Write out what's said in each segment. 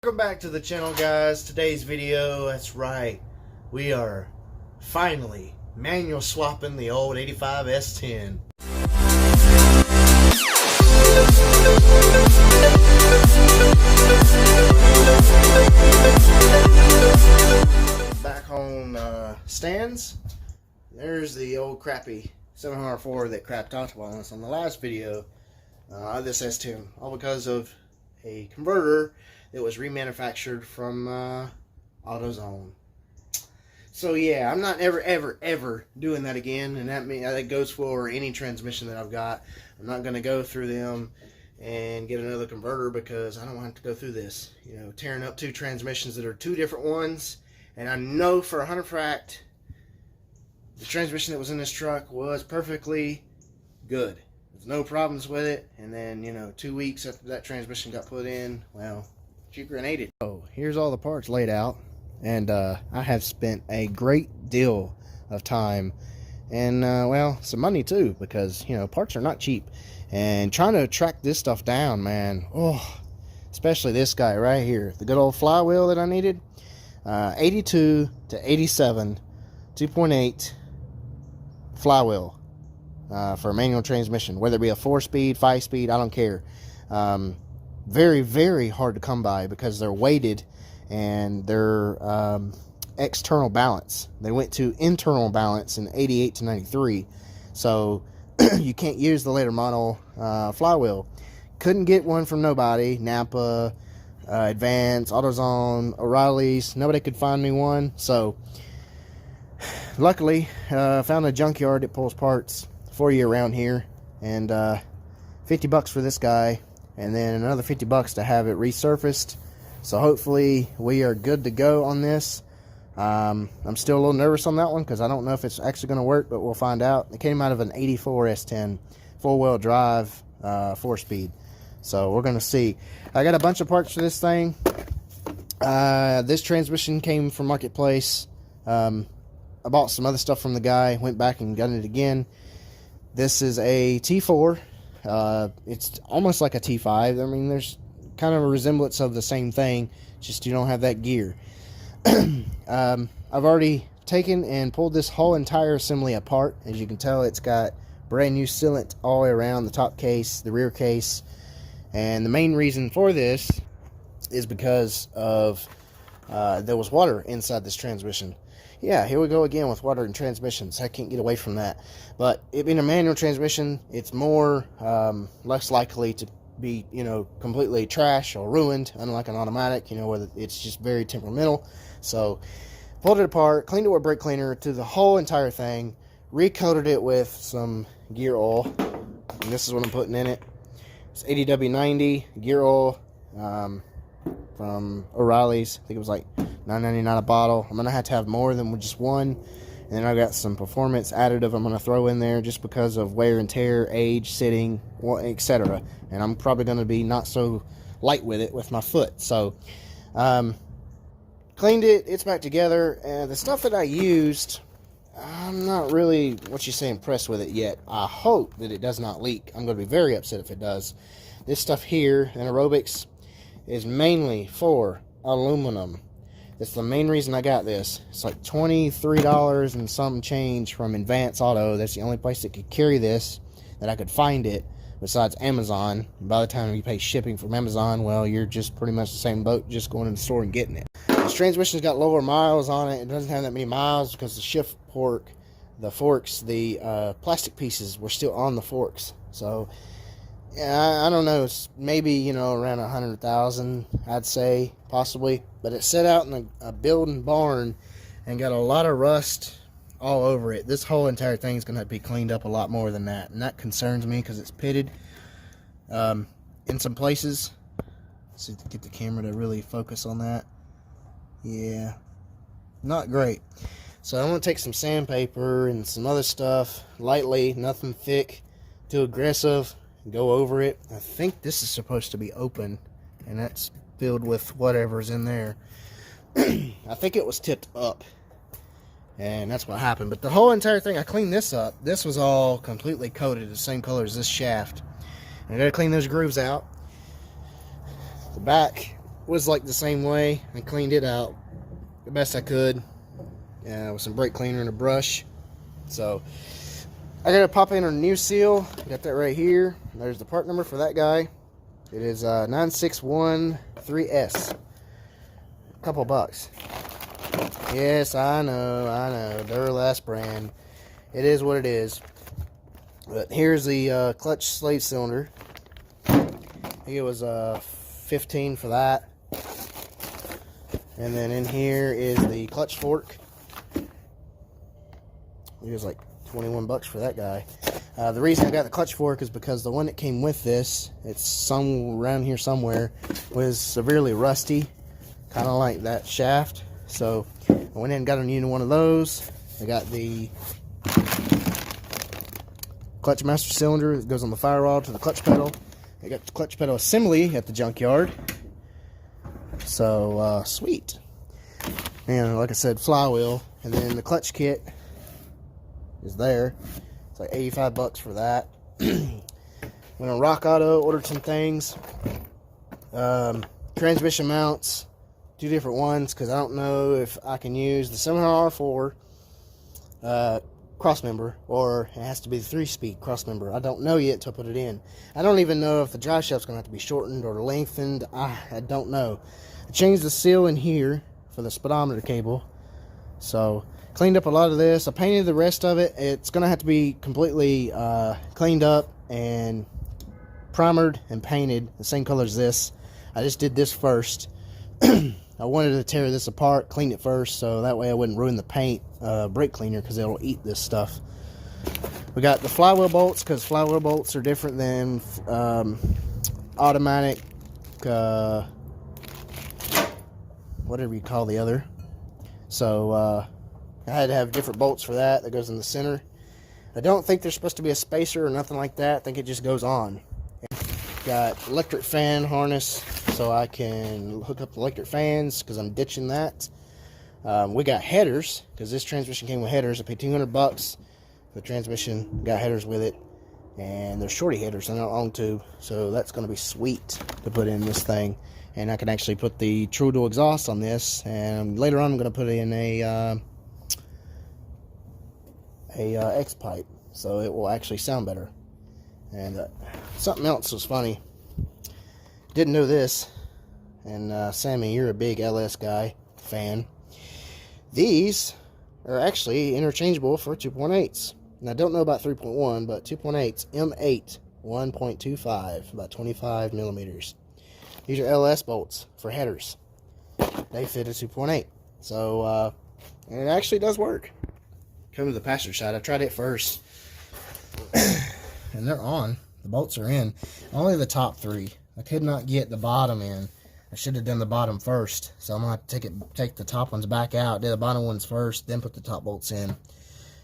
Welcome back to the channel, guys. Today's video, that's right, we are finally manual swapping the old 85 S10. Back on stands, there's the old crappy 704 that crapped out on us on the last video. This S10, all because of a converter that was remanufactured from AutoZone. So yeah, I'm not ever doing that again, and that goes for any transmission that I've got. I'm not going to go through them and get another converter because I don't want to go through this, you know, tearing up two transmissions that are two different ones. And I know for 100 fact the transmission that was in this truck was perfectly good. There's no problems with it. And then, you know, 2 weeks after that transmission got put in, well, she grenaded. So here's all the parts laid out, and I have spent a great deal of time and well, some money too, because you know, parts are not cheap, and trying to track this stuff down, man, oh, especially this guy right here, the good old flywheel that I needed, 82 to 87 2.8 flywheel for a manual transmission, whether it be a 4-speed, 5-speed, I don't care. Very hard to come by because they're weighted and they're external balance. They went to internal balance in 88 to 93, so you can't use the later model flywheel. Couldn't get one from nobody. Napa, Advance, AutoZone, O'Reilly's, nobody could find me one. So luckily found a junkyard that pulls parts for you around here, and $50 for this guy, and then another $50 to have it resurfaced. So hopefully we are good to go on this. I'm still a little nervous on that one because I don't know if it's actually going to work, but we'll find out. It came out of an 84 S10 four-wheel drive 4-speed, so we're going to see. I got a bunch of parts for this thing. This transmission came from Marketplace. I bought some other stuff from the guy, went back and got it again. This is a T4. It's almost like a T5. I mean, there's kind of a resemblance of the same thing, just you don't have that gear. I've already taken and pulled this whole entire assembly apart. As you can tell, it's got brand new sealant all the way around the top case, the rear case, and the main reason for this is because of there was water inside this transmission. Yeah, here we go again with water and transmissions. I can't get away from that. But it being a manual transmission, it's more less likely to be, you know, completely trash or ruined, unlike an automatic, you know, where it's just very temperamental. So pulled it apart, cleaned it with brake cleaner to the whole entire thing, recoated it with some gear oil, and this is what I'm putting in it. It's 80W90 gear oil from O'Reilly's. I think it was like $9.99 a bottle. I'm gonna have to have more than just one, and then I got some performance additive I'm gonna throw in there just because of wear and tear, age, sitting, etc. And I'm probably gonna be not so light with it with my foot. So cleaned it, it's back together, and the stuff that I used, I'm not really, what you say, impressed with it yet. I hope that it does not leak. I'm gonna be very upset if it does. This stuff here, Anaerobics, is mainly for aluminum. That's the main reason I got this. It's like $23 and some change from Advance Auto. That's the only place that could carry this, that I could find it, besides Amazon. And by the time you pay shipping from Amazon, well, you're just pretty much the same boat, just going to the store and getting it. This transmission's got lower miles on it. It doesn't have that many miles because the shift fork, the forks, the plastic pieces were still on the forks. So yeah, I don't know, it's maybe, you know, around 100,000, I'd say, possibly. But it's set out in a building barn and got a lot of rust all over it. This whole entire thing is going to have to be cleaned up a lot more than that, and that concerns me because it's pitted in some places. Let's see if I can get the camera to really focus on that. Yeah, not great. So I'm going to take some sandpaper and some other stuff, lightly, nothing thick, too aggressive, go over it. I think this is supposed to be open, and that's filled with whatever's in there. I think it was tipped up, and that's what happened. But the whole entire thing, I cleaned this up. This was all completely coated the same color as this shaft. And I gotta clean those grooves out. The back was like the same way. I cleaned it out the best I could with some brake cleaner and a brush. So I gotta pop in a new seal. Got that right here. There's the part number for that guy. It is 9613S. Couple bucks. Yes, I know. Duralast brand. It is what it is. But here's the clutch slave cylinder. I think it was 15 for that. And then in here is the clutch fork. It was like 21 bucks for that guy. The reason I got the clutch fork is because the one that came with this, it's some around here somewhere, was severely rusty, kind of like that shaft. So I went in and got a new one of those. I got the clutch master cylinder that goes on the firewall to the clutch pedal. I got the clutch pedal assembly at the junkyard. So sweet. And like I said, flywheel. And then the clutch kit is there. It's like 85 bucks for that. Went on Rock Auto, ordered some things. Transmission mounts, 2 different ones, because I don't know if I can use the 700R4 crossmember, or it has to be the 3-speed crossmember. I don't know yet till I put it in. I don't even know if the drive shaft's going to have to be shortened or lengthened. I don't know. I changed the seal in here for the speedometer cable. So cleaned up a lot of this. I painted the rest of it. It's going to have to be completely cleaned up and primered and painted the same color as this. I just did this first. I wanted to tear this apart, clean it first, so that way I wouldn't ruin the paint brake cleaner, because it'll eat this stuff. We got the flywheel bolts, because flywheel bolts are different than automatic, whatever you call the other. So I had to have different bolts for that. That goes in the center. I don't think there's supposed to be a spacer or nothing like that. I think it just goes on. Got electric fan harness, so I can hook up the electric fans, because I'm ditching that. We got headers, because this transmission came with headers. I paid 200 bucks. The transmission got headers with it, and they're shorty headers, they're not long tube, so that's going to be sweet to put in this thing. And I can actually put the true dual exhaust on this, and later on I'm going to put in a X pipe, so it will actually sound better. And something else was funny. Didn't know this. And Sammy, you're a big LS guy, fan. These are actually interchangeable for 2.8s. And I don't know about 3.1, but 2.8s, M8, 1.25, about 25 millimeters. These are LS bolts for headers. They fit a 2.8. So, and it actually does work. Come to the passenger side. I tried it first. And they're on. The bolts are in. Only the top 3. I could not get the bottom in. I should have done the bottom first. So I'm going to have to take the top ones back out, do the bottom ones first, then put the top bolts in.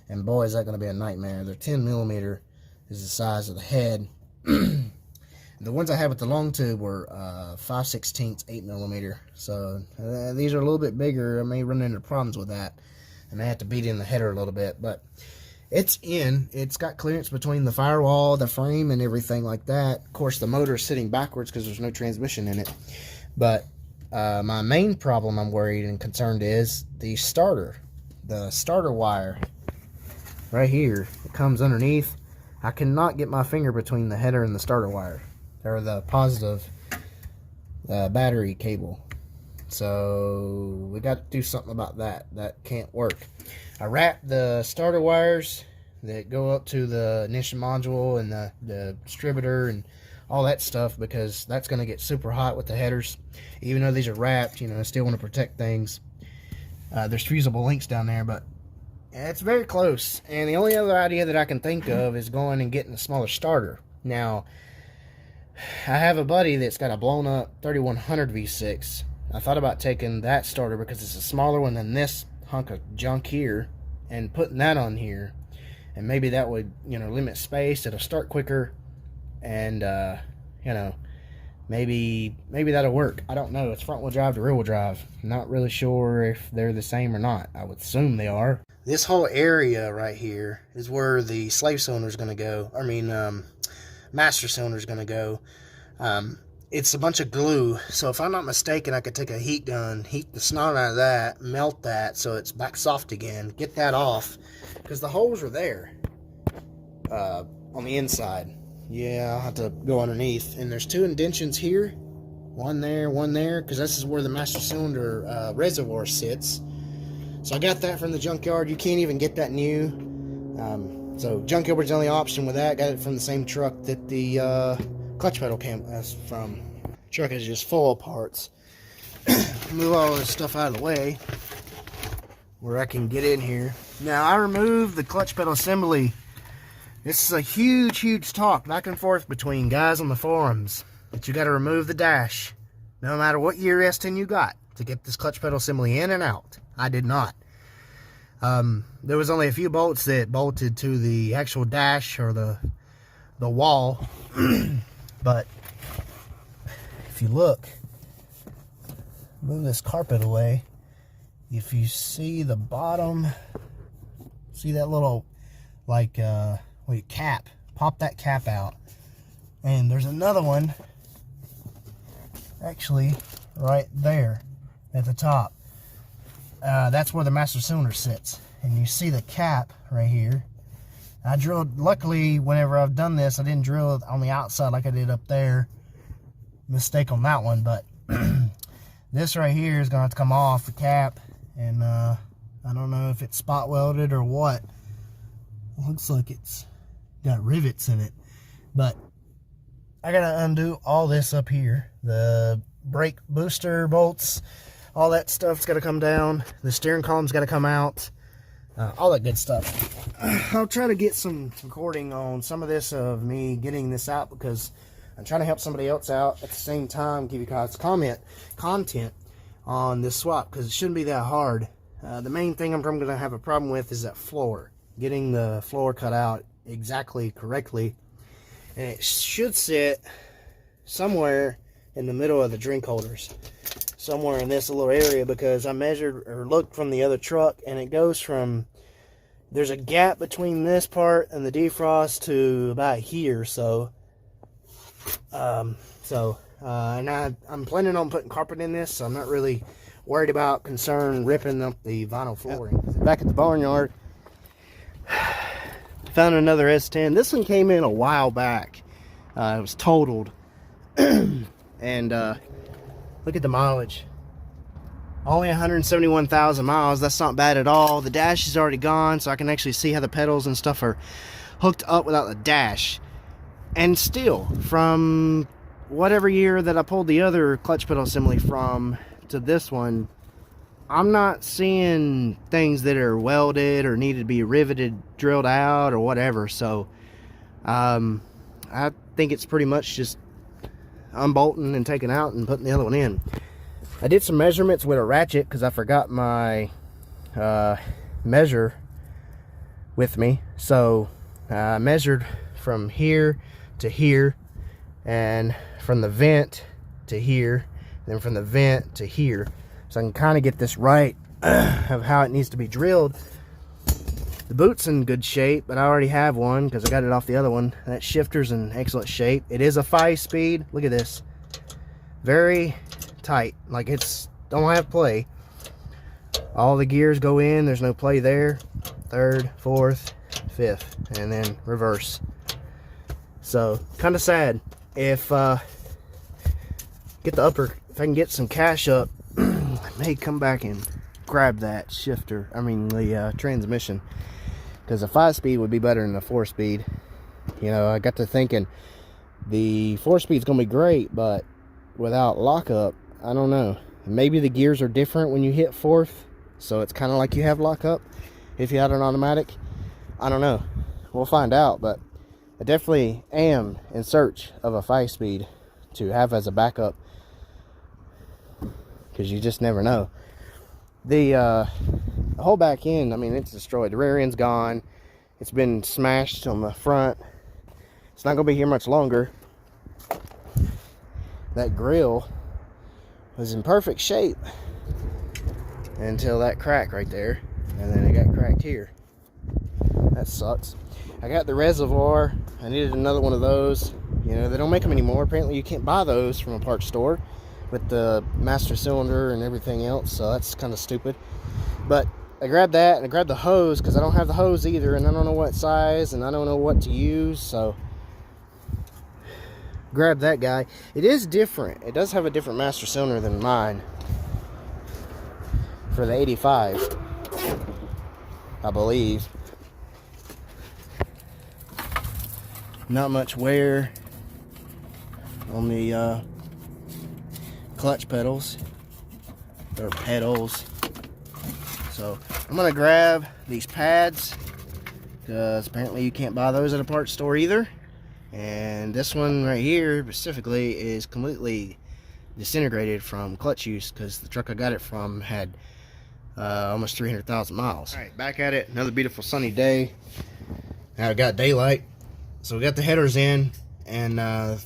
And boy, is that going to be a nightmare. They're 10 millimeter is the size of the head. The ones I had with the long tube were 5/16 8 millimeter. So these are a little bit bigger. I may run into problems with that. And I have to beat in the header a little bit. But it's in. It's got clearance between the firewall, the frame, and everything like that. Of course, the motor is sitting backwards because there's no transmission in it. But my main problem I'm worried and concerned is the starter. The starter wire right here. It comes underneath. I cannot get my finger between the header and the starter wire, or the positive battery cable. So we got to do something about that. That can't work. I wrapped the starter wires that go up to the ignition module and the distributor and all that stuff, because that's going to get super hot with the headers. Even though these are wrapped, you know, I still want to protect things. There's fusible links down there, but it's very close. And the only other idea that I can think of is going and getting a smaller starter. Now, I have a buddy that's got a blown up 3100 V6. I thought about taking that starter because it's a smaller one than this hunk of junk here, and putting that on here, and maybe that would, you know, limit space. It'll start quicker, and you know, maybe that'll work. I don't know. It's front wheel drive to rear wheel drive. I'm not really sure if they're the same or not. I would assume they are. This whole area right here is where the slave cylinder is going to go. I mean, master cylinder is going to go. it's a bunch of glue. So if I'm not mistaken, I could take a heat gun, heat the snot out of that, melt that so it's back soft again, get that off, because the holes are there on the inside. Yeah, I'll have to go underneath. And there's 2 indentions here, one there, because this is where the master cylinder reservoir sits. So I got that from the junkyard. You can't even get that new. So junkyard was the only option with that. Got it from the same truck that the clutch pedal came from. Truck is just full of parts. Move all this stuff out of the way where I can get in here. Now I removed the clutch pedal assembly. This is a huge talk back and forth between guys on the forums that you got to remove the dash no matter what year S10 you got to get this clutch pedal assembly in and out. I did not. There was only a few bolts that bolted to the actual dash or the wall. But if you look, move this carpet away, if you see the bottom, see that little like cap, pop that cap out, and there's another one actually right there at the top. That's where the master cylinder sits, and you see the cap right here. I drilled, luckily whenever I've done this, I didn't drill it on the outside like I did up there. Mistake on that one, but this right here is gonna have to come off the cap, and I don't know if it's spot welded or what. It looks like it's got rivets in it, but I gotta undo all this up here. The brake booster bolts, all that stuff's gotta come down. The steering column's gotta come out. All that good stuff. I'll try to get some recording on some of this of me getting this out, because I'm trying to help somebody else out at the same time, give you guys content on this swap, because it shouldn't be that hard. The main thing I'm going to have a problem with is that floor. Getting the floor cut out exactly correctly. And it should sit somewhere in the middle of the drink holders. Somewhere in this little area, because I measured or looked from the other truck, and it goes from, there's a gap between this part and the defrost to about here. So and I'm planning on putting carpet in this, so I'm not really worried about ripping up the vinyl flooring. Back at the barnyard, found another S10. This one came in a while back. It was totaled. And look at the mileage. Only 171,000 miles. That's not bad at all. The dash is already gone, so I can actually see how the pedals and stuff are hooked up without the dash. And still, from whatever year that I pulled the other clutch pedal assembly from to this one, I'm not seeing things that are welded or needed to be riveted, drilled out, or whatever. So I think it's pretty much just unbolting and taking out and putting the other one in. I did some measurements with a ratchet because I forgot my measure with me. So I measured from here to here, and from the vent to here, and then from the vent to here, so I can kind of get this right of how it needs to be drilled. The boot's in good shape, but I already have one because I got it off the other one. That shifter's in excellent shape. It is a 5-speed. Look at this. Very tight. Like, it's don't have play. All the gears go in. There's no play there. 3rd, 4th, 5th, and then reverse. So kind of sad. If I can get some cash up, I may come back and grab that shifter. I mean the transmission, because a 5-speed would be better than a 4-speed. You know, I got to thinking the 4-speed's gonna be great, but without lockup, I don't know. Maybe the gears are different when you hit 4th, so it's kind of like you have lockup if you had an automatic. I don't know. We'll find out, but I definitely am in search of a 5-speed to have as a backup, because you just never know. The whole back end, I mean, it's destroyed. The rear end's gone. It's been smashed on the front. It's not gonna be here much longer. That grill was in perfect shape until that crack right there, and then it got cracked here. That sucks. I got the reservoir. I needed another one of those. You know, they don't make them anymore. Apparently you can't buy those from a parts store with the master cylinder and everything else, so that's kind of stupid. But I grabbed that, and I grabbed the hose because I don't have the hose either, and I don't know what size, and I don't know what to use, so grab that guy. It is different. It does have a different master cylinder than mine for the 85, I believe. Not much wear on the clutch pedals or pedals. So I'm gonna grab these pads because apparently you can't buy those at a parts store either. And this one right here specifically is completely disintegrated from clutch use because the truck I got it from had almost 300,000 miles. All right, back at it. Another beautiful sunny day. Now I got daylight. So we got the headers in, and the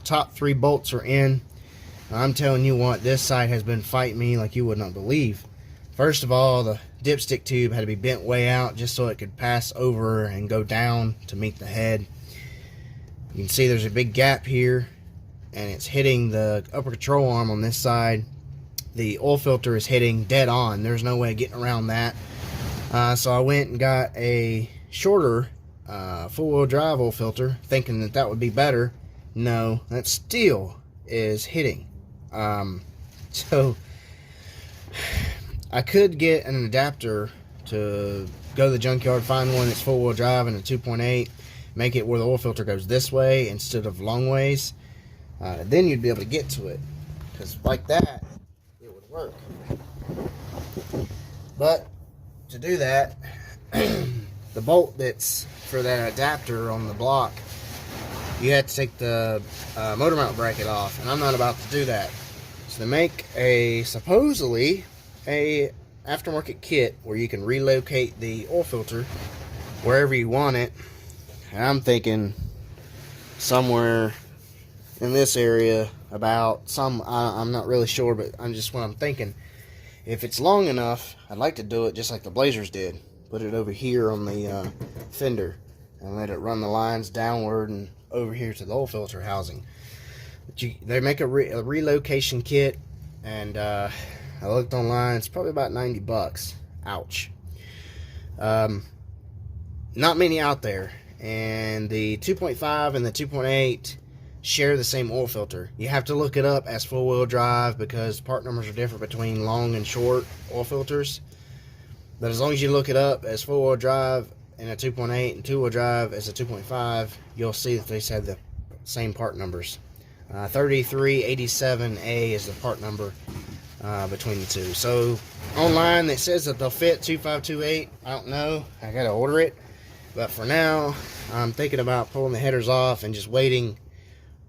top 3 bolts are in. I'm telling you what, this side has been fighting me like you would not believe. First of all, the dipstick tube had to be bent way out just so it could pass over and go down to meet the head. You can see there's a big gap here, and it's hitting the upper control arm on this side. The oil filter is hitting dead on. There's no way of getting around that. So I went and got a shorter four-wheel drive oil filter, thinking that that would be better. No, that still is hitting. So I could get an adapter to go to the junkyard, find one that's four-wheel drive and a 2.8, make it where the oil filter goes this way instead of long ways. Then you'd be able to get to it, because like that it would work. But to do that, the bolt that's for that adapter on the block, you have to take the motor mount bracket off, and I'm not about to do that. So they make a supposedly a aftermarket kit where you can relocate the oil filter wherever you want it, and I'm thinking somewhere in this area, about some, I'm not really sure, but I'm just what I'm thinking. If it's long enough, I'd like to do it just like the Blazers did. Put it over here on the fender and let it run the lines downward and over here to the oil filter housing. But they make a relocation kit, and I looked online. It's probably about 90 bucks. Ouch. Not many out there, and the 2.5 and the 2.8 share the same oil filter. You have to look it up as four-wheel drive because part numbers are different between long and short oil filters. But as long as you look it up as four-wheel drive and a 2.8 and two-wheel drive as a 2.5, you'll see that they have the same part numbers. 3387A is the part number between the two. So online it says that they'll fit 2528. I don't know. I gotta order it. But for now, I'm thinking about pulling the headers off and just waiting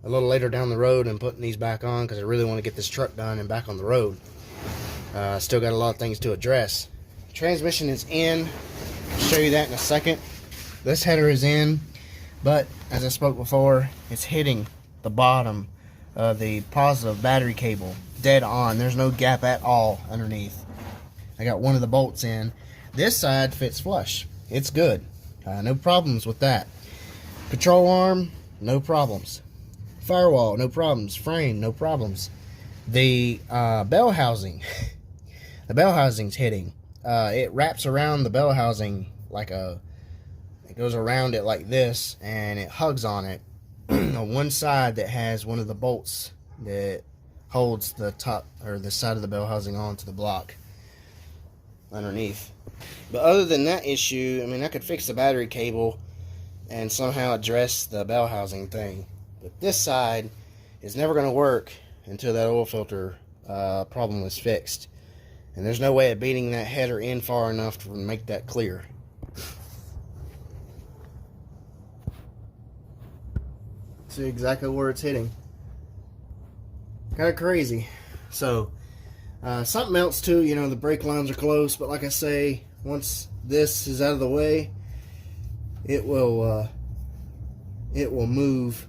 a little later down the road and putting these back on, because I really want to get this truck done and back on the road. Still got a lot of things to address. Transmission is in. I'll show you that in a second. This header is in, but as I spoke before, it's hitting the bottom of the positive battery cable dead on. There's no gap at all underneath. I got one of the bolts in. This side fits flush. It's good. No problems with that. Control arm, no problems. Firewall, no problems. Frame, no problems. The bell housing, the bell housing's hitting. It wraps around the bell housing like it goes around it like this, and it hugs on it on one side that has one of the bolts that holds the top or the side of the bell housing onto the block underneath. But other than that issue, I mean, I could fix the battery cable and somehow address the bell housing thing. But this side is never going to work until that oil filter problem is fixed. And there's no way of beating that header in far enough to make that clear. See exactly where it's hitting. Kind of crazy. So, something else too, you know, the brake lines are close, but like I say, once this is out of the way, it will move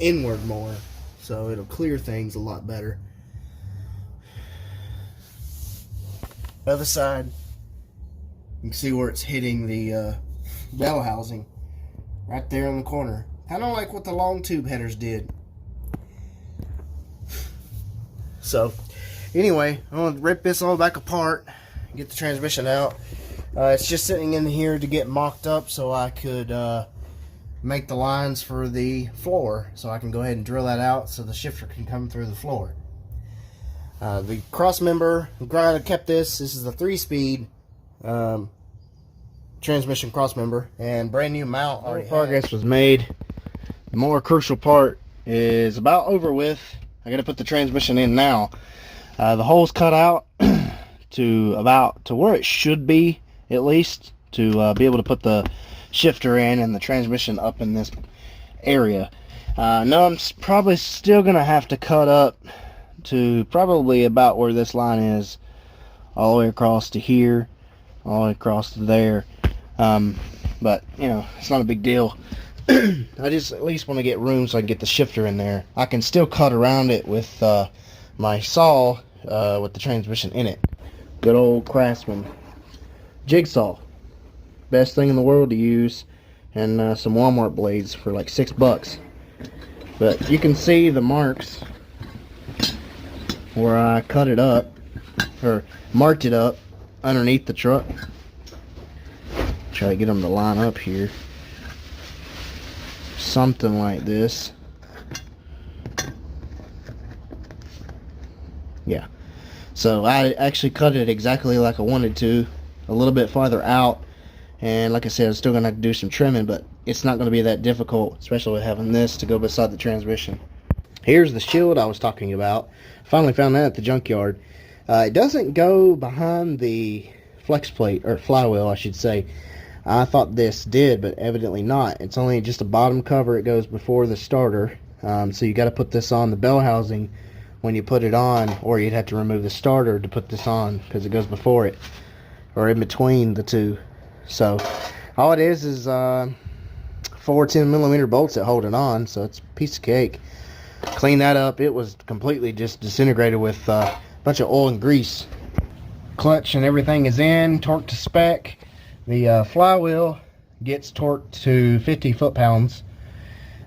inward more, so it'll clear things a lot better. Other side, you can see where it's hitting the bell housing right there in the corner. Kind of like what the long tube headers did. So, anyway, I'm going to rip this all back apart, get the transmission out. It's just sitting in here to get mocked up so I could make the lines for the floor, so I can go ahead and drill that out so the shifter can come through the floor. The cross member, I'm glad I kept this. This is the 3-speed transmission cross member, and brand new mount. Already progress was made. The more crucial part is about over with. I got to put the transmission in now. The hole's cut out to where it should be, at least, to be able to put the shifter in and the transmission up in this area. No, I'm probably still gonna have to cut up to probably about where this line is, all the way across to here, all the way across to there. But you know, it's not a big deal. I just at least want to get room so I can get the shifter in there. I can still cut around it with my saw with the transmission in it. Good old Craftsman jigsaw. Best thing in the world to use, and some Walmart blades for like $6. But you can see the marks where I cut it up, or marked it up underneath the truck. Try to get them to line up here. Something like this. Yeah. So I actually cut it exactly like I wanted to, a little bit farther out. And like I said, I'm still going to have to do some trimming, but it's not going to be that difficult, especially with having this to go beside the transmission. Here's the shield I was talking about. Finally found that at the junkyard. It doesn't go behind the flex plate, or flywheel I should say. I thought this did, but evidently not. It's only just a bottom cover. It goes before the starter. So you got to put this on the bell housing when you put it on, or you'd have to remove the starter to put this on because it goes before it, or in between the two. So all it is 4 10mm bolts that hold it on, so it's a piece of cake. Clean that up. It was completely just disintegrated with a bunch of oil and grease. Clutch and everything is in, torqued to spec. The flywheel gets torqued to 50 foot-pounds.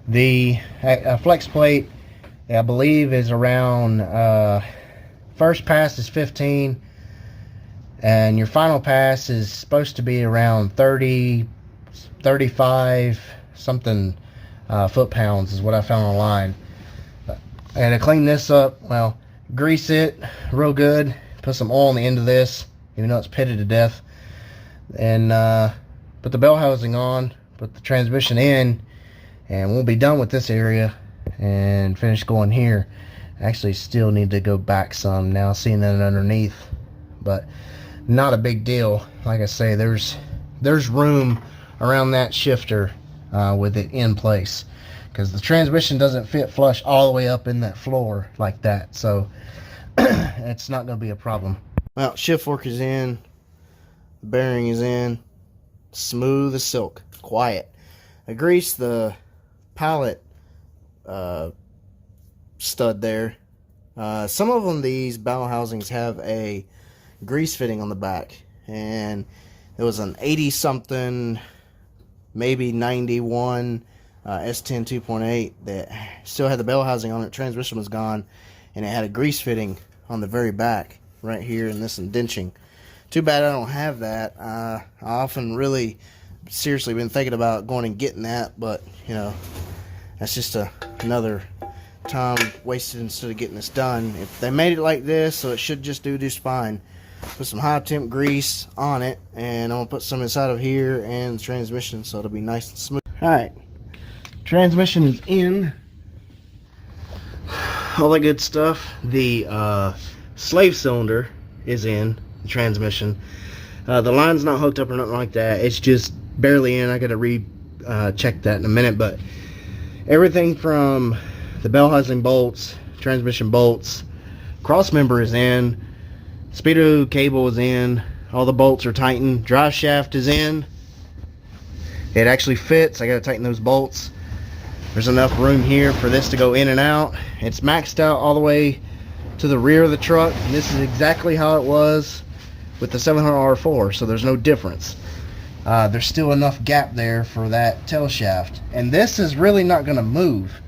The flex plate, I believe, is around, first pass is 15, and your final pass is supposed to be around 30, 35 something foot-pounds is what I found online. And to clean this up, well, grease it real good, put some oil on the end of this, even though it's pitted to death, and put the bell housing on, put the transmission in, and we'll be done with this area and finish going here. Actually still need to go back some now, seeing that underneath, but not a big deal. Like I say, there's room around that shifter with it in place, because the transmission doesn't fit flush all the way up in that floor like that, so it's not going to be a problem. Well, shift fork is in, the bearing is in, smooth as silk, quiet. I greased the pallet stud there. Some of them, these bell housings, have a grease fitting on the back, and it was an 80 something, maybe 91 S10 2.8 that still had the bell housing on it. Transmission was gone, and it had a grease fitting on the very back right here in this indenting. Too bad I don't have that. I often really seriously been thinking about going and getting that, but you know, that's just another time wasted instead of getting this done. If they made it like this, so it should just do fine. Put some high temp grease on it, and I'm gonna put some inside of here and the transmission, so it'll be nice and smooth. Alright, transmission is in, all that good stuff. The slave cylinder is in the transmission. The line's not hooked up or nothing like that, it's just barely in. I gotta check that in a minute, but everything from the bell housing bolts, transmission bolts, cross member is in, speedo cable is in, all the bolts are tightened, drive shaft is in. It actually fits. I gotta tighten those bolts. There's enough room here for this to go in and out. It's maxed out all the way to the rear of the truck, and this is exactly how it was with the 700R4, so there's no difference. there's still enough gap there for that tail shaft. And this is really not going to move.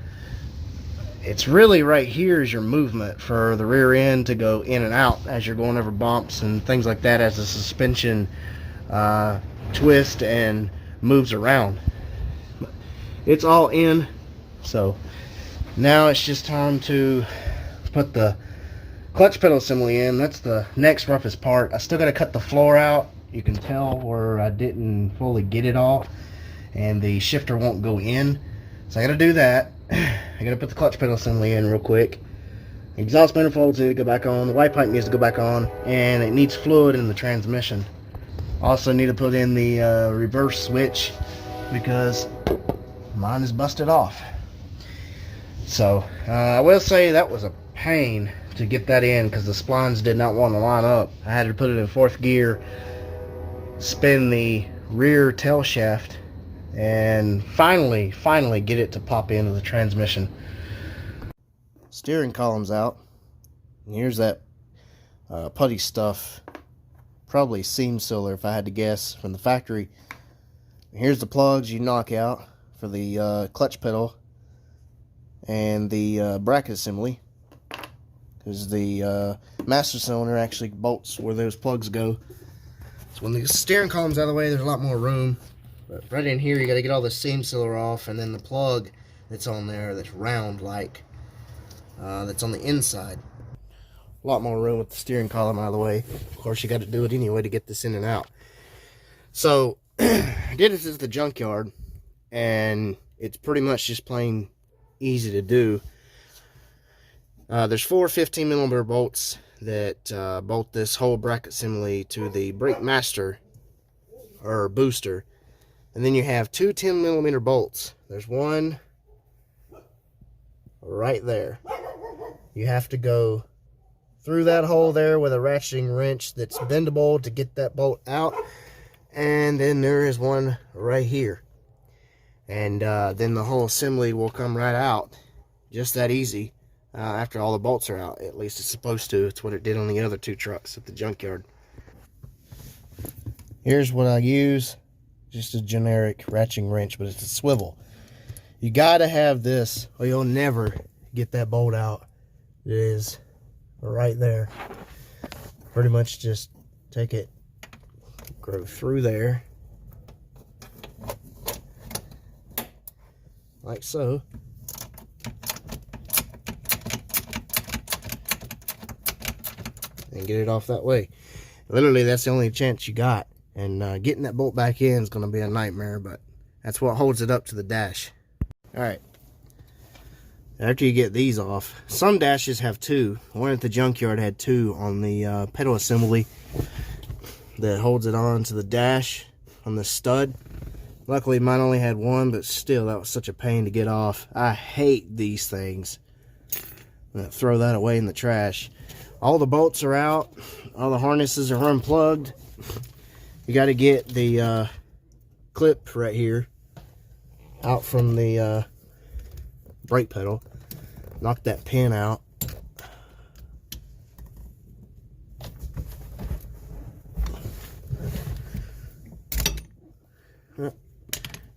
It's really right here is your movement for the rear end to go in and out as you're going over bumps and things like that, as the suspension twists and moves around. It's all in, so now it's just time to put the clutch pedal assembly in. That's the next roughest part. I still got to cut the floor out. You can tell where I didn't fully get it off, and the shifter won't go in, so I got to do that. I got to put the clutch pedal assembly in real quick. Exhaust manifolds need to go back on, the white pipe needs to go back on, and it needs fluid in the transmission. Also need to put in the reverse switch because mine is busted off. So I will say that was a pain to get that in because the splines did not want to line up. I had to put it in 4th gear, spin the rear tail shaft, and finally get it to pop into the transmission. Steering column's out, and here's that putty stuff, probably seam sealer if I had to guess, from the factory. Here's the plugs you knock out for the clutch pedal and the bracket assembly, because the master cylinder actually bolts where those plugs go. So when the steering column's out of the way, there's a lot more room. But right in here, you got to get all the seam sealer off, and then the plug that's on there that's round, like that's on the inside. A lot more room with the steering column out of the way. Of course, you got to do it anyway to get this in and out. So I did this at the junkyard, and it's pretty much just plain easy to do. There's 4 15mm bolts that bolt this whole bracket assembly to the brake master or booster. And then you have 2 10mm bolts. There's one right there. You have to go through that hole there with a ratcheting wrench that's bendable to get that bolt out. And then there is one right here. And then the whole assembly will come right out. Just that easy. After all the bolts are out. At least it's supposed to. It's what it did on the other 2 trucks at the junkyard. Here's what I use. Just a generic ratcheting wrench, but it's a swivel. You gotta have this or you'll never get that bolt out. It is right there. Pretty much just take it, go through there like so, and get it off that way. Literally, that's the only chance you got. And getting that bolt back in is going to be a nightmare, but that's what holds it up to the dash. Alright, after you get these off, some dashes have 2. One at the junkyard had 2 on the pedal assembly that holds it on to the dash on the stud. Luckily mine only had 1, but still, that was such a pain to get off. I hate these things. I'm going to throw that away in the trash. All the bolts are out, all the harnesses are unplugged. You got to get the clip right here out from the brake pedal. Knock that pin out.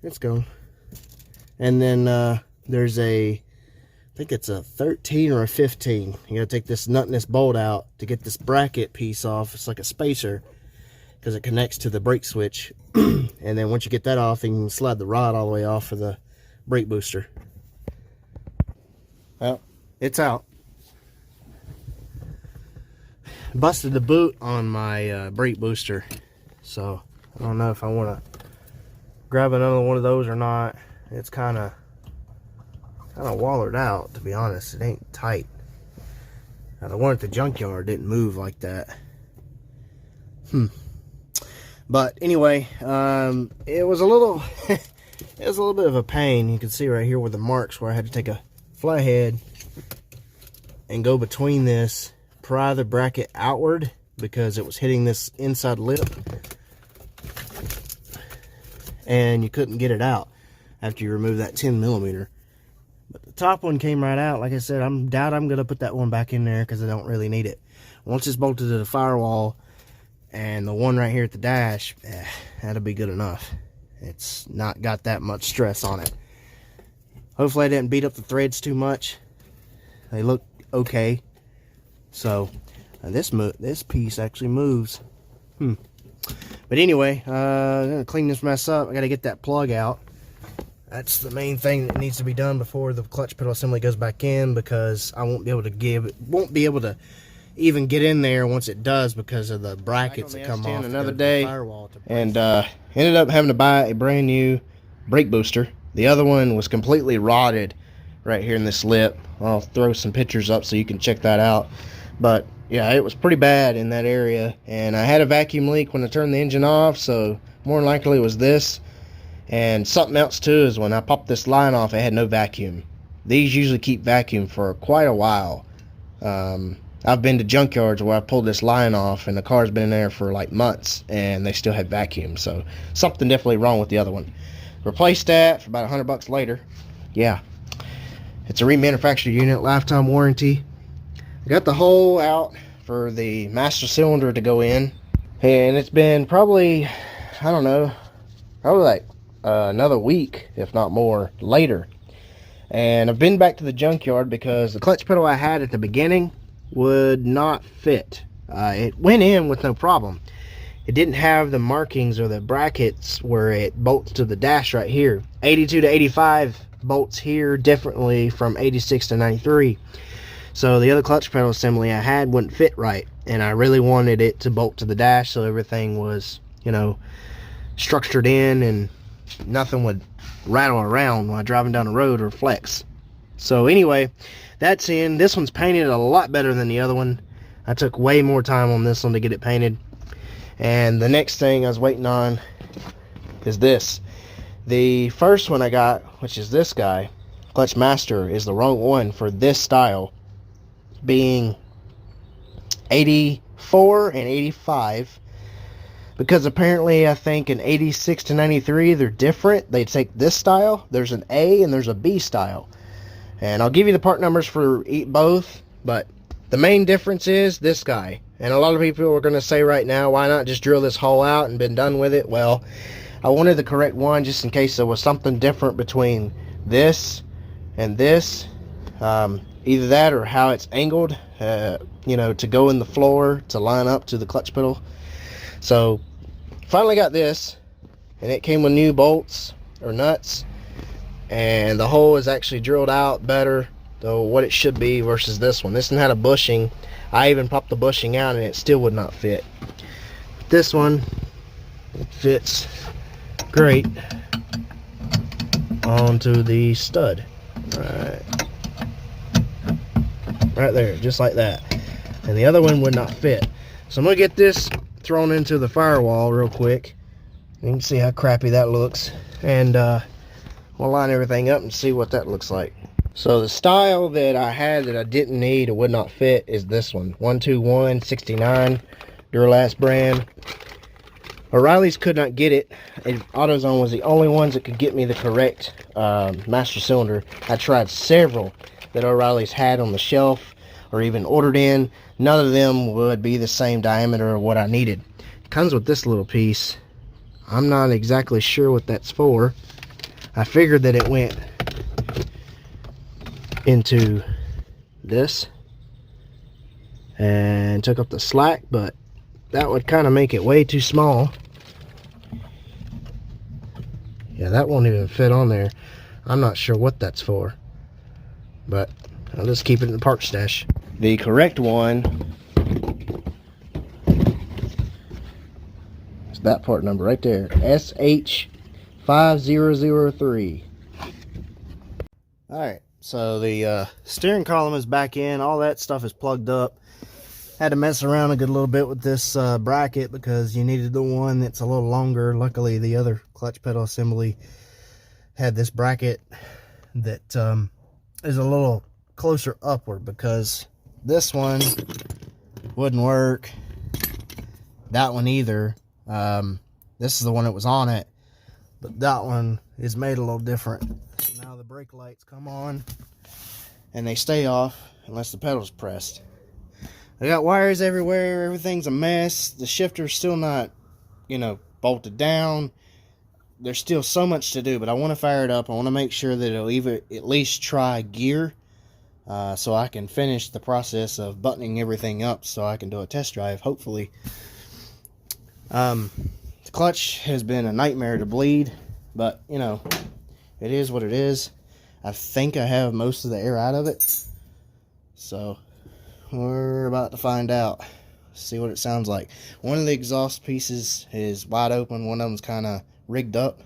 It's gone. And then there's a, I think it's a 13 or a 15. You got to take this nut and this bolt out to get this bracket piece off. It's like a spacer, because it connects to the brake switch. And then once you get that off, you can slide the rod all the way off for the brake booster. Well, it's out. Busted the boot on my brake booster, so I don't know if I want to grab another one of those or not. It's kind of wallered out, to be honest. It ain't tight. Now, the one at the junkyard didn't move like that. But anyway, it was a little it was a little bit of a pain. You can see right here where the marks where I had to take a flathead and go between this, pry the bracket outward because it was hitting this inside lip, and you couldn't get it out after you remove that 10mm. But the top one came right out. Like I said, I'm gonna put that one back in there because I don't really need it. Once it's bolted to the firewall and the one right here at the dash, that'll be good enough. It's not got that much stress on it. Hopefully I didn't beat up the threads too much. They look okay. So this piece actually moves. But anyway, I'm gonna clean this mess up. I gotta get that plug out. That's the main thing that needs to be done before the clutch pedal assembly goes back in, because I won't be able to even get in there once it does because of the brackets that come off. Another day, and ended up having to buy a brand new brake booster. The other one was completely rotted right here in this lip. I'll throw some pictures up so you can check that out. But yeah, it was pretty bad in that area, and I had a vacuum leak when I turned the engine off, so more than likely it was this. And something else too is when I popped this line off, it had no vacuum. These usually keep vacuum for quite a while. I've been to junkyards where I pulled this line off and the car's been in there for like months and they still had vacuum. So something definitely wrong with the other one. Replaced that for about $100 later. Yeah, it's a remanufactured unit, lifetime warranty. I got the hole out for the master cylinder to go in, and it's been probably, I don't know, probably like another week, if not more, later. And I've been back to the junkyard because the clutch pedal I had at the beginning would not fit. It went in with no problem. It didn't have the markings or the brackets where it bolts to the dash right here. 82 to 85 bolts here differently from 86 to 93. So the other clutch pedal assembly I had wouldn't fit right, and I really wanted it to bolt to the dash so everything was, you know, structured in and nothing would rattle around while driving down the road or flex. So anyway, that's in. This one's painted a lot better than the other one. I took way more time on this one to get it painted. And the next thing I was waiting on is this. The first one I got, which is this guy, Clutch Master, is the wrong one for this style, being 84 and 85. Because apparently I think in 86 to 93 they're different. They take this style, there's an A and there's a B style. And I'll give you the part numbers for both, but the main difference is this guy. And a lot of people are going to say right now, why not just drill this hole out and been done with it? Well, I wanted the correct one just in case there was something different between this and this. Either that or how it's angled, you know, to go in the floor to line up to the clutch pedal. So finally got this, and it came with new bolts or nuts, and the hole is actually drilled out better to what it should be versus this one. This one had a bushing. I even popped the bushing out and it still would not fit. This one, it fits great onto the stud right there, just like that. And the other one would not fit. So I'm gonna get this thrown into the firewall real quick. You can see how crappy that looks, and we'll line everything up and see what that looks like. So the style that I had that I didn't need or would not fit is this one, 12169 Duralast brand. O'Reilly's could not get it. AutoZone was the only ones that could get me the correct master cylinder. I tried several that O'Reilly's had on the shelf or even ordered in. None of them would be the same diameter of what I needed. It comes with this little piece. I'm not exactly sure what that's for. I figured that it went into this and took up the slack, but that would kind of make it way too small. Yeah, that won't even fit on there. I'm not sure what that's for, but I'll just keep it in the park stash. The correct one is that part number right there, SH5003. Alright, so the steering column is back in. All that stuff is plugged up. Had to mess around a good little bit with this bracket because you needed the one that's a little longer. Luckily, the other clutch pedal assembly had this bracket that is a little closer upward, because this one wouldn't work. That one either. This is the one that was on it, but that one is made a little different. So now the brake lights come on and they stay off unless the pedal's pressed. I got wires everywhere. Everything's a mess. The shifter's still not, bolted down. There's still so much to do, but I want to fire it up. I want to make sure that it'll at least try gear, so I can finish the process of buttoning everything up so I can do a test drive, hopefully. The clutch has been a nightmare to bleed, but, it is what it is. I think I have most of the air out of it, so we're about to find out. See what it sounds like. One of the exhaust pieces is wide open. One of them's kind of rigged up,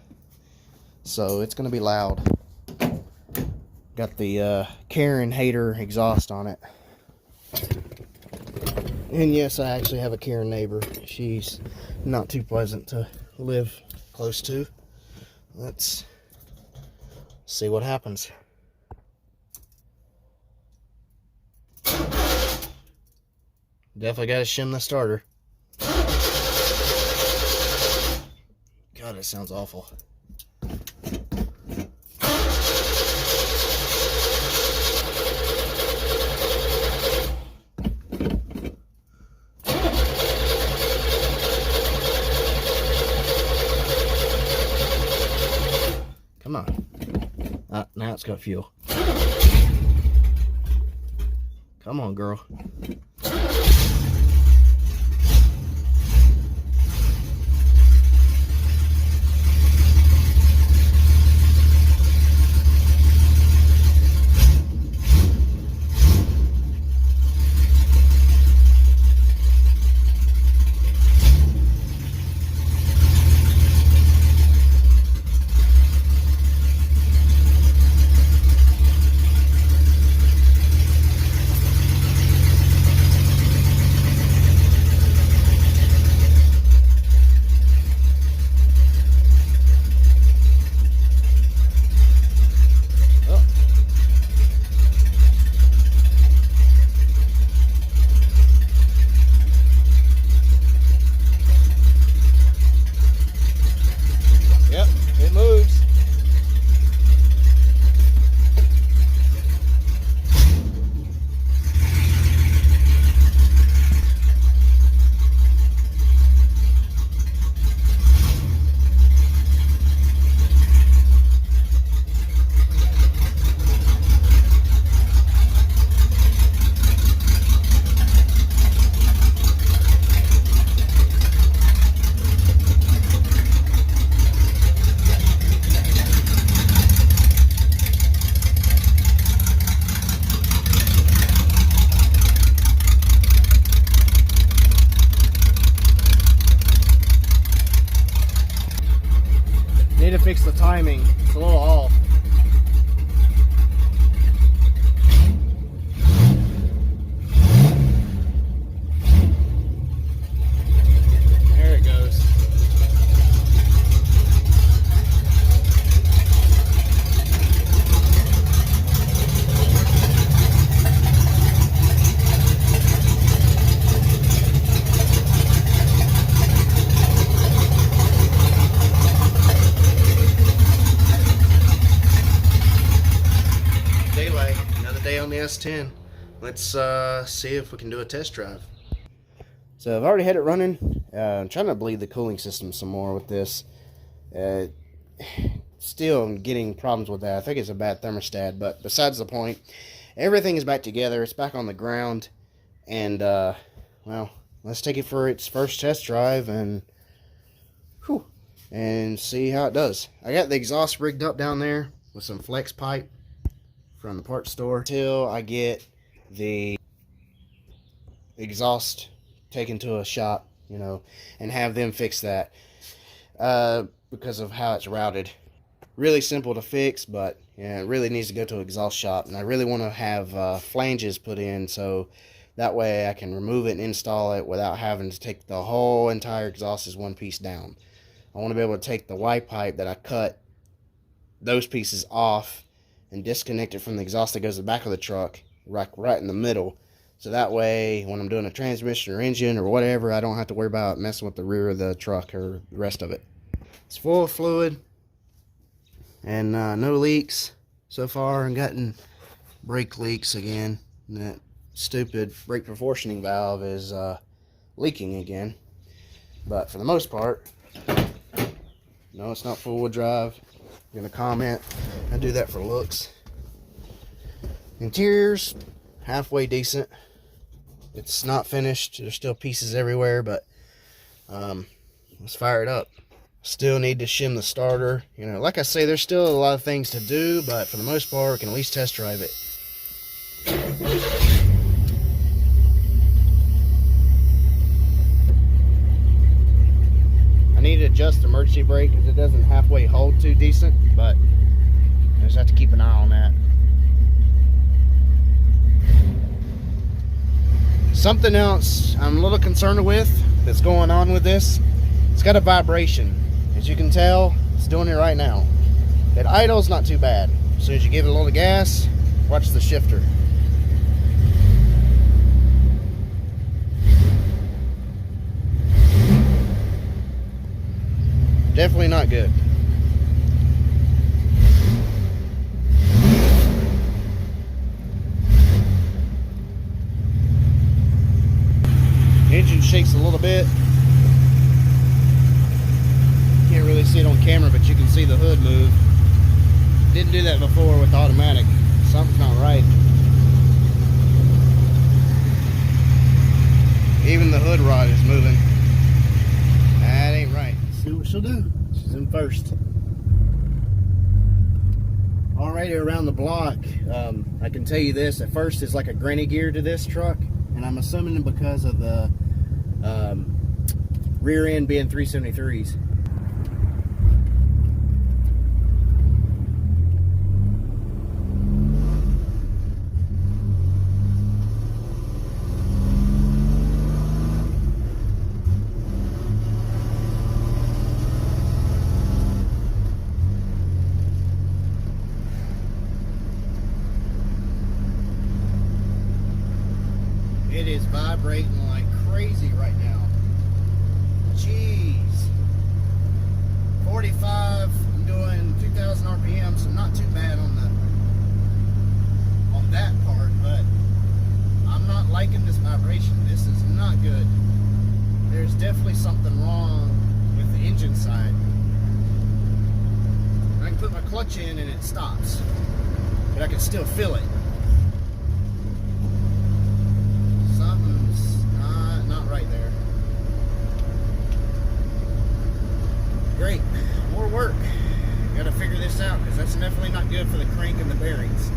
so it's going to be loud. Got the Karen hater exhaust on it. And yes, I actually have a Karen neighbor. She's not too pleasant to live close to. Let's see what happens. Definitely got to shim the starter. God, it sounds awful. Come on. Now it's got fuel. Come on, girl. Need to fix the timing. It's a little off. There it goes. Day on the S10. Let's see if we can do a test drive. So I've already had it running. I'm trying to bleed the cooling system some more with this. Still getting problems with that. I think it's a bad thermostat, but besides the point, everything is back together. It's back on the ground, and well, let's take it for its first test drive and see how it does. I got the exhaust rigged up down there with some flex pipe from the parts store till I get the exhaust taken to a shop, and have them fix that because of how it's routed. Really simple to fix, but it really needs to go to an exhaust shop, and I really want to have flanges put in so that way I can remove it and install it without having to take the whole entire exhaust as one piece down. I want to be able to take the Y pipe that I cut those pieces off and disconnect it from the exhaust that goes to the back of the truck, right in the middle. So that way, when I'm doing a transmission or engine or whatever, I don't have to worry about messing with the rear of the truck or the rest of it. It's full of fluid and no leaks so far. I've gotten brake leaks again. stupid brake proportioning valve is leaking again. But for the most part, no, it's not four-wheel drive. I'm gonna comment. I do that for looks. Interior's halfway decent. It's not finished. There's still pieces everywhere, but let's fire it up. Still need to shim the starter. You know, like I say, there's still a lot of things to do, but for the most part, we can at least test drive it. I need to adjust the emergency brake because it doesn't halfway hold too decent, but I just have to keep an eye on that. Something else I'm a little concerned with that's going on with this, it's got a vibration. As you can tell, it's doing it right now. At idle's not too bad. As soon as you give it a little gas, watch the shifter. Definitely not good. Engine shakes a little bit. Can't really see it on camera, but you can see the hood move. Didn't do that before with automatic. Something's not right. Even the hood rod is moving. That ain't right. Let's see what she'll do. She's in first. Already around the block, I can tell you this. At first, it's like a granny gear to this truck, and I'm assuming because of the rear end being 373s. It is vibrating like crazy right now. Jeez. 45, I'm doing 2,000 RPM, so not too bad on that part, but I'm not liking this vibration. This is not good. There's definitely something wrong with the engine side. I can put my clutch in and it stops, but I can still feel it. Not right there. Great, more work. Gotta figure this out because that's definitely not good for the crank and the bearings.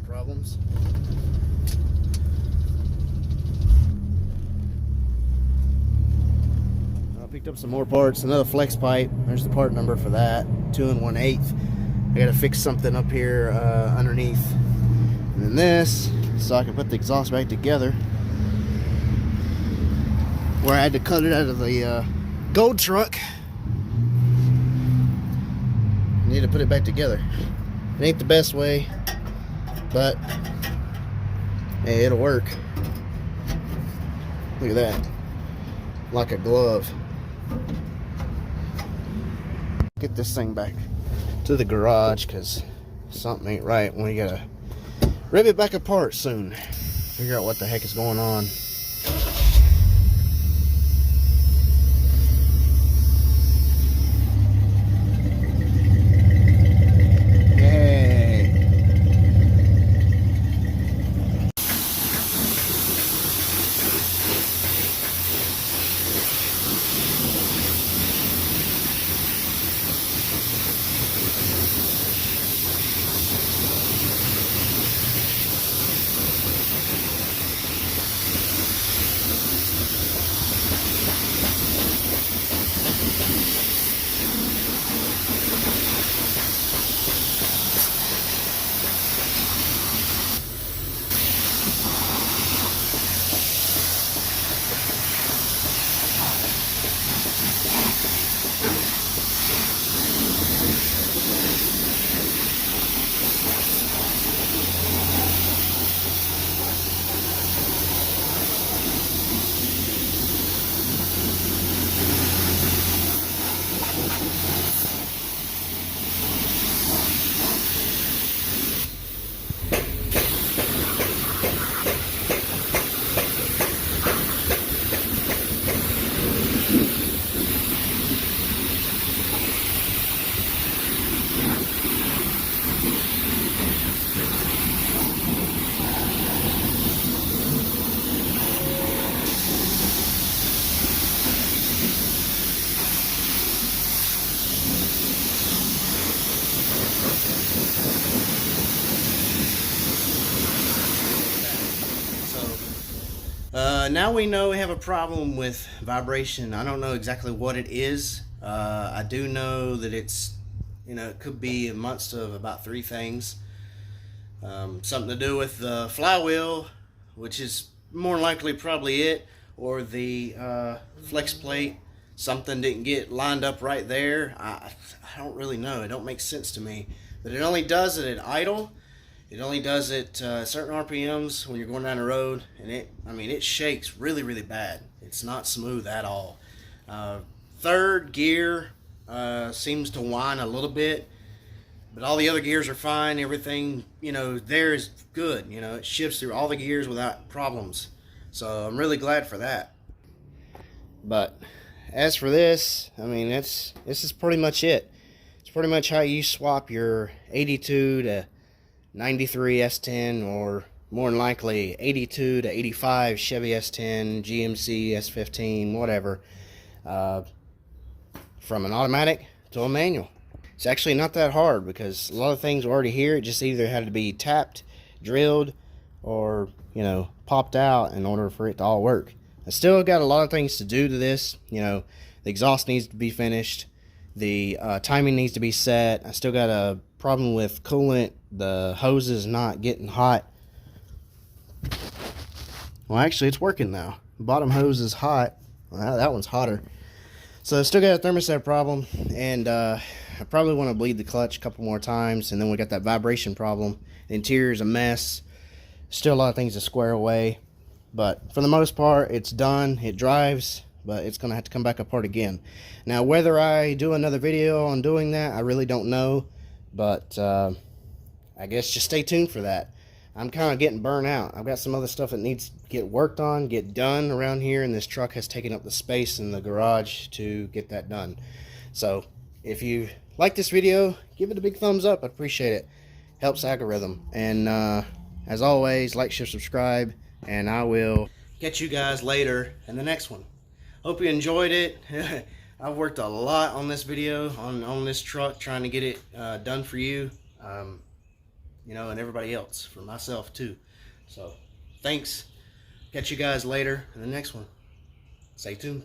Problems. I picked up some more parts, another flex pipe. There's the part number for that, 2 1/8. I gotta fix something up here underneath. And then this, so I can put the exhaust back together. Where I had to cut it out of the gold truck. I need to put it back together. It ain't the best way, but hey, it'll work. Look at that, like a glove. Get this thing back to the garage because something ain't right. We gotta rip it back apart soon. Figure out what the heck is going on. Now we know we have a problem with vibration. I don't know exactly what it is. I do know that it's, it could be amongst of about 3 things. Something to do with the flywheel, which is more likely probably it, or the flex plate. Something didn't get lined up right there. I don't really know. It don't make sense to me. But it only does it at idle. It only does it certain RPMs when you're going down the road, and it shakes really, really bad. It's not smooth at all. Third gear seems to whine a little bit, but all the other gears are fine. Everything, there is good. It shifts through all the gears without problems. So I'm really glad for that. But as for this, this is pretty much it. It's pretty much how you swap your 82 to 93 S10, or more than likely 82 to 85 Chevy S10, GMC S15, whatever, from an automatic to a manual. It's actually not that hard because a lot of things are already here. It just either had to be tapped, drilled, or popped out in order for it to all work. I still got a lot of things to do to this. The exhaust needs to be finished. The timing needs to be set. I still got a problem with coolant. The hose is not getting hot. Well, actually, it's working now. The bottom hose is hot. Well, that one's hotter. So I still got a thermostat problem, and I probably want to bleed the clutch a couple more times, and then we got that vibration problem. The interior is a mess. Still a lot of things to square away, but for the most part, it's done. It drives, but it's going to have to come back apart again. Now, whether I do another video on doing that, I really don't know, but I guess just stay tuned for that. I'm kind of getting burnt out. I've got some other stuff that needs to get worked on, get done around here, and this truck has taken up the space in the garage to get that done. So if you like this video, give it a big thumbs up. I'd appreciate it. Helps the algorithm. And as always, like, share, subscribe, and I will catch you guys later in the next one. Hope you enjoyed it. I've worked a lot on this video, on this truck, trying to get it done for you, and everybody else, for myself too. So thanks. Catch you guys later in the next one. Stay tuned.